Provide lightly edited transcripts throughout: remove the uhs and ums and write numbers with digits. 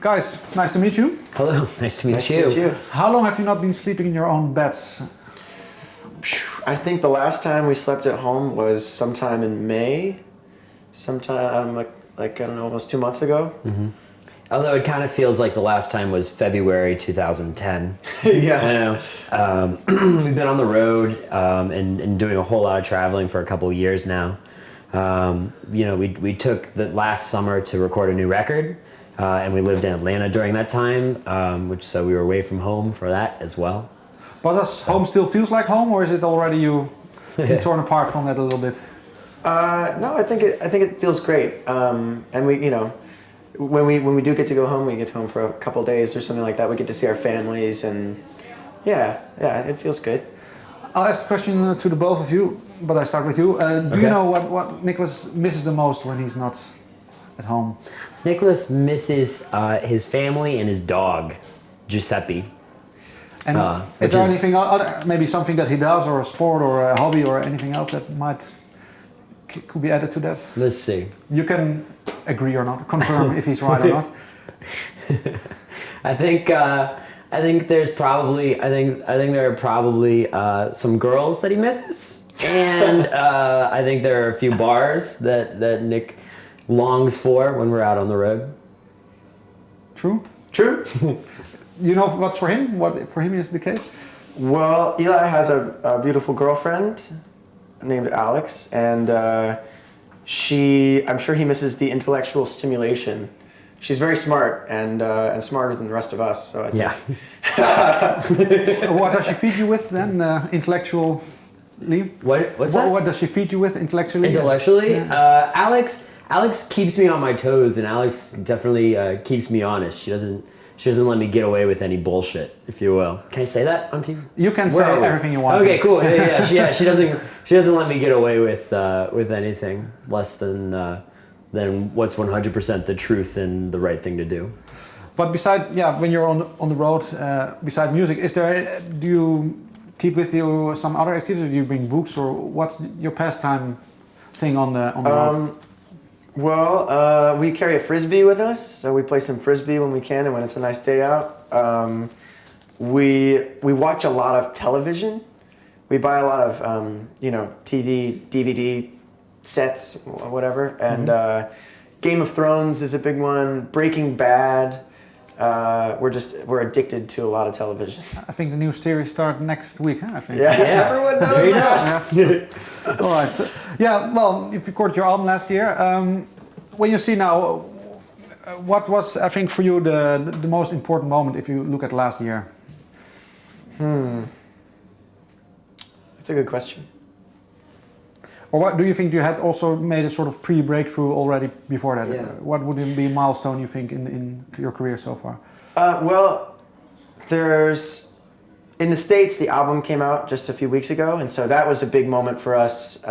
Guys, nice to meet you. Hello, nice to meet you. How long have you not been sleeping in your own beds? I think the last time we slept at home was sometime in May. Sometime, like I don't know, almost 2 months ago. Mm-hmm. Although it kind of feels like the last time was February 2010. Yeah. I know. We've been on the road and doing a whole lot of traveling for a couple of years now. We took the last summer to record a new record, and we lived in Atlanta during that time, so we were away from home for that as well. But does home still feels like home, or is it already you torn apart from that a little bit? No, I think it feels great. And we, when we do get to go home, we get home for a couple of days or something like that. We get to see our families, and yeah, it feels good. I'll ask the question to the both of you, but I start with you. Do you know what Nicholas misses the most when he's not at home? Nicholas misses his family and his dog, Giuseppe. And is there anything, maybe something that he does, or a sport, or a hobby, or anything else that could be added to that? Let's see. You can agree or not, confirm if he's right or not. I think there are probably some girls that he misses, and I think there are a few bars that Nick longs for when we're out on the road. True. You know what's for him? What for him is the case? Well, Eli has a beautiful girlfriend named Alex, and I'm sure he misses the intellectual stimulation. She's very smart and smarter than the rest of us. So I think. Yeah. What does she feed you with then, intellectually? What's that? What does she feed you with intellectually? Intellectually, Yeah. Alex keeps me on my toes, and Alex definitely keeps me honest. She doesn't let me get away with any bullshit, if you will. Can I say that on TV? You can say everything you want. Okay, cool. Yeah. She doesn't let me get away with anything less than what's 100% the truth and the right thing to do. But when you're on the road, beside music, do you keep with you some other activities? Do you bring books, or what's your pastime thing on the road? Well, we carry a frisbee with us, so we play some frisbee when we can and when it's a nice day out. We watch a lot of television. We buy a lot of TV, DVD sets, whatever. And Game of Thrones is a big one. Breaking Bad. We're addicted to a lot of television. I think the new series starts next week. Huh? I think. Yeah. Everyone knows that. All right. So, well, you recorded your album last year. When you see now, what was, I think, for you the most important moment if you look at last year? That's a good question. Or what do you think you had also made a sort of pre-breakthrough already before that? Yeah. What would be a milestone you think in your career so far? Well, in the States, the album came out just a few weeks ago, and so that was a big moment for us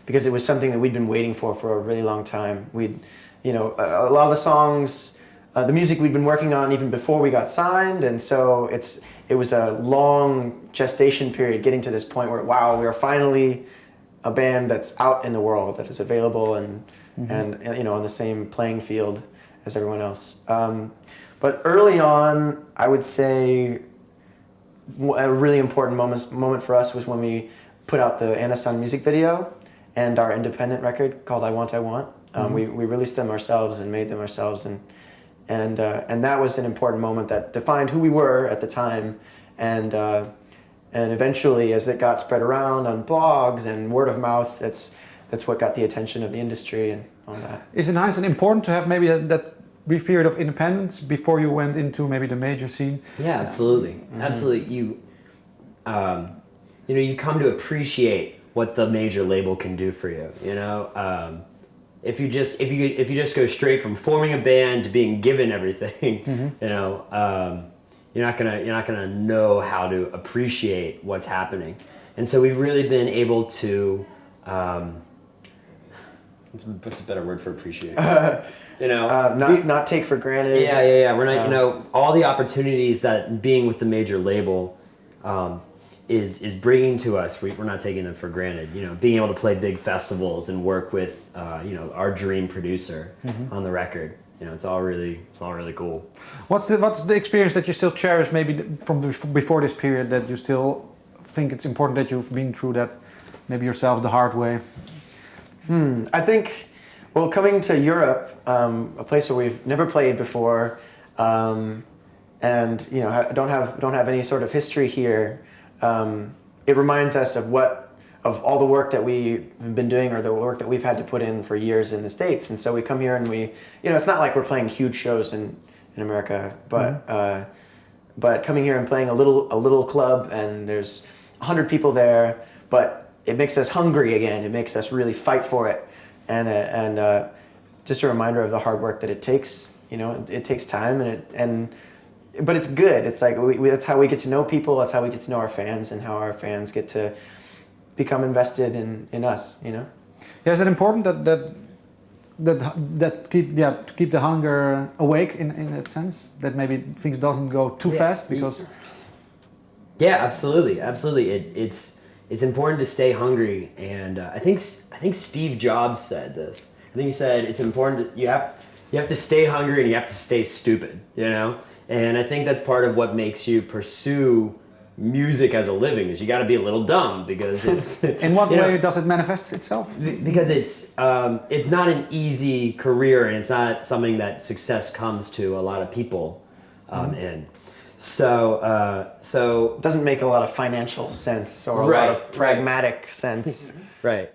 because it was something that we'd been waiting for a really long time. A lot of the songs, the music we'd been working on even before we got signed, and so it was a long gestation period getting to this point where, wow, we are finally a band that's out in the world, that is available and on the same playing field as everyone else. But early on, I would say a really important moment for us was when we put out the Anna Sun music video and our independent record called I Want, I Want. We released them ourselves and made them ourselves, and that was an important moment that defined who we were at the time, and eventually, as it got spread around on blogs and word of mouth, that's what got the attention of the industry and all that. Is it nice and important to have maybe that brief period of independence before you went into maybe the major scene? Yeah, absolutely. Absolutely. You come to appreciate what the major label can do for you. If you just go straight from forming a band to being given everything, you're not gonna know how to appreciate what's happening. And so we've really been able to what's a better word for appreciate? Not take for granted. Yeah. We're not, all the opportunities that being with the major label is bringing to us, we're not taking them for granted. Being able to play big festivals and work with our dream producer on the record it's all really cool. What's the experience that you still cherish, maybe from before this period, that you still think it's important that you've been through that, maybe yourself the hard way? I think, well, coming to Europe, a place where we've never played before, and don't have any sort of history here, it reminds us of all the work that we've been doing, or the work that we've had to put in for years in the States. And so we come here and it's not like we're playing huge shows in America, but coming here and playing a little club, and there's 100 people there, but it makes us hungry again. It makes us really fight for it, and just a reminder of the hard work that it takes. It takes time, but it's good. It's like that's how we get to know people. That's how we get to know our fans, and how our fans get to become invested in us. Yeah, is it important that keep the hunger awake in that sense, that maybe things doesn't go too fast because. Yeah, absolutely. It's important to stay hungry, and I think Steve Jobs said this. I think he said it's important you have to stay hungry and you have to stay stupid, And I think that's part of what makes you pursue music as a living, is you got to be a little dumb, because it's. In what way does it manifest itself? Because it's not an easy career, and it's not something that success comes to a lot of people in. So it doesn't make a lot of financial sense, or a lot of pragmatic sense. Right.